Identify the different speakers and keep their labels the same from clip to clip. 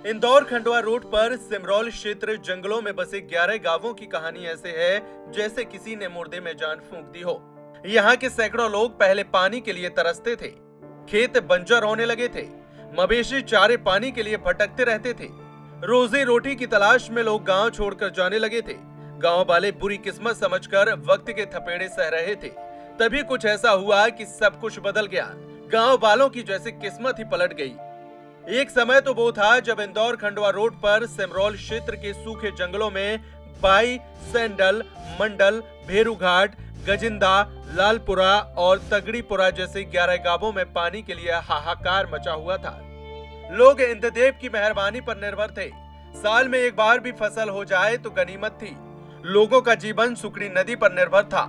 Speaker 1: Indore Khandwa road पर सिमरौल क्षेत्र जंगलों में बसे 11 गांवों की कहानी ऐसे है जैसे किसी ने मुर्दे में जान फूंक दी हो। यहाँ के सैकड़ों लोग पहले पानी के लिए तरसते थे, खेत बंजर होने लगे थे, मवेशी चारे पानी के लिए भटकते रहते थे। रोजी रोटी की तलाश में लोग गांव छोड़कर जाने लगे थे। गांव वाले बुरी किस्मत समझकर वक्त के थपेड़े सह रहे थे। तभी कुछ ऐसा हुआ कि सब कुछ बदल गया। गांव वालों की जैसे किस्मत ही पलट गई। एक समय तो वो था जब इंदौर खंडवा रोड पर सिमरौल क्षेत्र के सूखे जंगलों में बाई, सैंडल, मंडल, भेरूघाट, गजिंदा, लालपुरा और तगड़ीपुरा जैसे 11 गांवों में पानी के लिए हाहाकार मचा हुआ था। लोग इंद्रदेव की मेहरबानी पर निर्भर थे। साल में एक बार भी फसल हो जाए तो गनीमत थी। लोगों का जीवन सुकड़ी नदी पर निर्भर था।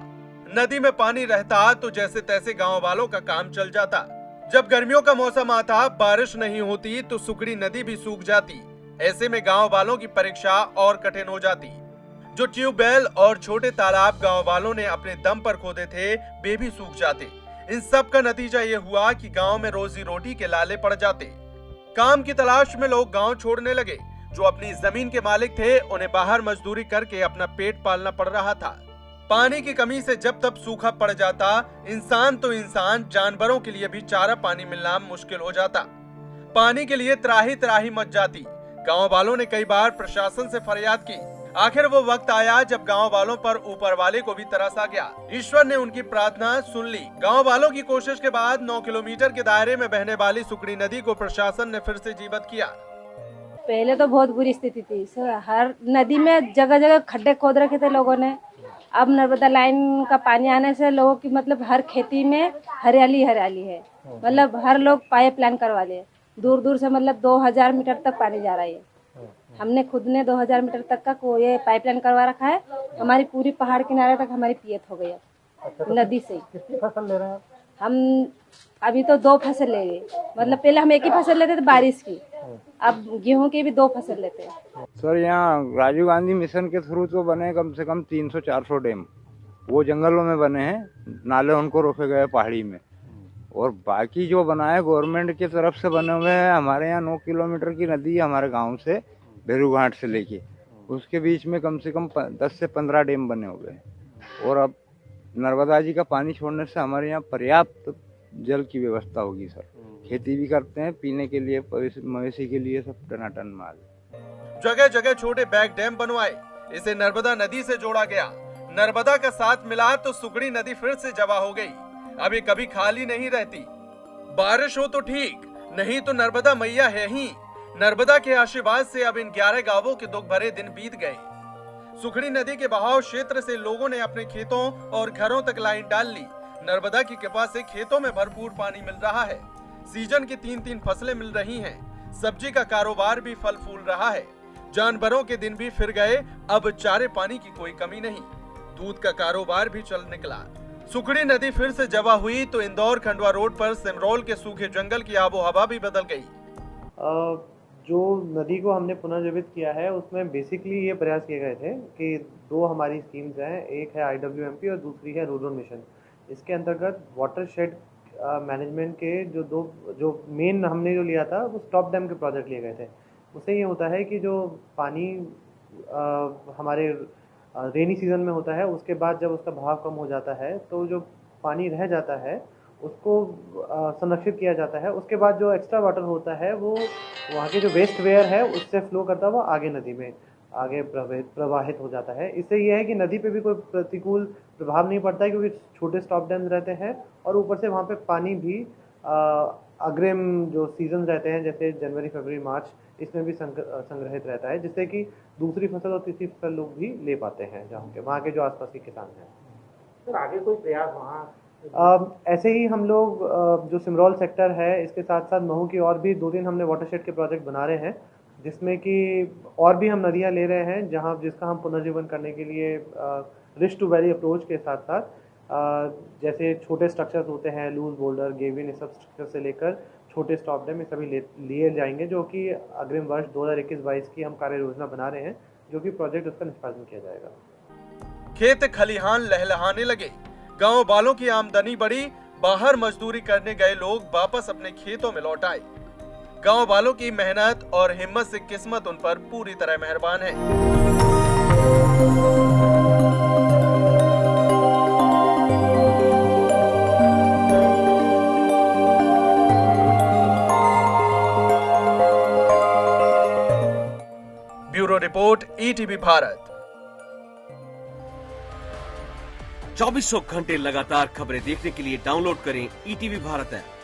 Speaker 1: नदी में पानी रहता तो जैसे तैसे गांव वालों का काम चल जाता। जब गर्मियों का मौसम आता, बारिश नहीं होती तो सुकड़ी नदी भी सूख जाती। ऐसे में गांव वालों की परीक्षा और कठिन हो जाती। जो ट्यूबवेल और छोटे तालाब गांव वालों ने अपने दम पर खोदे थे, वे भी सूख जाते। इन सब का नतीजा ये हुआ कि गांव में रोजी रोटी के लाले पड़ जाते। काम की तलाश में लोग गांव छोड़ने लगे। जो अपनी जमीन के मालिक थे, उन्हें बाहर मजदूरी करके अपना पेट पालना पड़ रहा था। पानी की कमी से जब तब सूखा पड़ जाता, इंसान तो इंसान, जानवरों के लिए भी चारा पानी मिलना मुश्किल हो जाता। पानी के लिए त्राही त्राही मच जाती। गांव वालों ने कई बार प्रशासन से फरियाद की। आखिर वो वक्त आया जब गांव वालों पर ऊपर वाले को भी तरस आ गया। ईश्वर ने उनकी प्रार्थना सुन ली। गांव वालों की कोशिश के बाद 9 किलोमीटर के दायरे में बहने वाली सुकड़ी नदी को प्रशासन ने फिर से जीवित किया।
Speaker 2: पहले तो बहुत बुरी स्थिति थी सर। हर नदी में जगह जगह खड्डे खोद रखे थे लोगों ने। अब नर्मदा लाइन का पानी आने से लोगों की मतलब हर खेती में हरियाली हरियाली है। मतलब हर लोग पाइप लाइन करवा लिए। दूर दूर से मतलब 2000 मीटर तक पानी जा रहा है। हमने खुद ने 2000 मीटर तक का को ये पाइप लाइन करवा रखा है। हमारी पूरी पहाड़ किनारे तक हमारी पियत हो गई है। नदी से।
Speaker 3: कितनी फसल ले रहे हैं आप?
Speaker 2: हम अभी तो 2 फसल ले रहे। मतलब पहले हम एक ही फसल लेते थे बारिश की, अब गेहूं की भी 2 फसल लेते हैं।
Speaker 4: सर यहाँ राजीव गांधी मिशन के थ्रू तो बने कम से कम 300-400 डैम। वो जंगलों में बने हैं, नाले उनको रोके गए पहाड़ी में। और बाकी जो बना है गवर्नमेंट की तरफ से बने हुए हैं। हमारे यहाँ 9 किलोमीटर की नदी है हमारे गांव से, भेरूघाट से लेके उसके बीच में कम से कम 10 से 15 डैम बने हुए हैं। और अब नर्मदा जी का पानी छोड़ने से हमारे यहाँ पर्याप्त जल की व्यवस्था होगी सर। खेती भी करते हैं, पीने के लिए, मवेशी के लिए सब टनाटन माल।
Speaker 1: जगह जगह छोटे बैक डैम बनवाए। इसे नर्मदा नदी से जोड़ा गया। नर्मदा का साथ मिला तो सुकड़ी नदी फिर से जवा हो गई। अब ये कभी खाली नहीं रहती। बारिश हो तो ठीक, नहीं तो नर्मदा मैया है ही। नर्मदा के आशीर्वाद से अब इन 11 गांवों के दुख भरे दिन बीत गए। सुखड़ी नदी के बहाव क्षेत्र से लोगों ने अपने खेतों और घरों तक लाइन डाल ली। नर्मदा की कृपा से खेतों में भरपूर पानी मिल रहा है। सीजन की 3-3 फसलें मिल रही हैं। सब्जी का कारोबार भी फल फूल रहा है। जानवरों के दिन भी फिर गए। अब चारे पानी की कोई कमी नहीं। दूध का कारोबार भी चल निकला। सुखड़ी नदी फिर से जवा हुई तो इंदौर खंडवा रोड पर सिमरौल के सूखे जंगल की आबो हवा भी बदल गई।
Speaker 3: जो नदी को हमने पुनर्जीवित किया है उसमें बेसिकली ये प्रयास किए गए थे कि 2 हमारी स्कीम्स हैं। एक है IWMP और दूसरी है रूरल मिशन। इसके अंतर्गत वाटरशेड मैनेजमेंट के जो मेन हमने जो लिया था वो स्टॉप डैम के प्रोजेक्ट लिए गए थे। उससे ये होता है कि जो पानी हमारे रेनी सीजन में होता है, उसके बाद जब उसका बहाव कम हो जाता है तो जो पानी रह जाता है उसको संरक्षित किया जाता है। उसके बाद जो एक्स्ट्रा वाटर होता है वो वहाँ के जो वेस्ट वेयर है उससे फ्लो करता हुआ आगे नदी में आगे प्रवाहित हो जाता है। इससे यह है कि नदी पे भी कोई प्रतिकूल प्रभाव नहीं पड़ता है, क्योंकि छोटे स्टॉप डैम्स रहते हैं और ऊपर से वहाँ पे पानी भी अग्रिम जो सीजन रहते हैं जैसे जनवरी, फरवरी, मार्च, इसमें भी संग्रहित रहता है, जिससे कि दूसरी फसल और तीसरी फसल लोग भी ले पाते हैं वहाँ के जो आसपास के किसान हैं।
Speaker 5: सर आगे कोई प्रयास वहाँ
Speaker 3: ऐसे ही हम लोग जो सिमरौल सेक्टर है इसके साथ साथ महू की और भी 2-3 हमने वाटरशेड के प्रोजेक्ट बना रहे हैं, जिसमें कि और भी हम नदियाँ ले रहे हैं जिसका हम पुनर्जीवन करने के लिए रिच टू वैली अप्रोच के साथ साथ जैसे छोटे स्ट्रक्चर्स होते हैं, लूज बोल्डर, गेविन, सब स्ट्रक्चर से लेकर छोटे स्टॉप डैम, ये सभी लिए जाएंगे, जो कि अग्रिम वर्ष 2021-22 की हम कार्य योजना बना रहे हैं, जो कि प्रोजेक्ट उसका निष्पादन किया जाएगा।
Speaker 1: खेत खलिहान लहलहाने लगे। गांव वालों की आमदनी बढ़ी। बाहर मजदूरी करने गए लोग वापस अपने खेतों में लौट आए। गांव वालों की मेहनत और हिम्मत से किस्मत उन पर पूरी तरह मेहरबान है। Bureau report, ETV Bharat.
Speaker 6: 2400 घंटे लगातार खबरें देखने के लिए डाउनलोड करें ईटीवी भारत ऐप।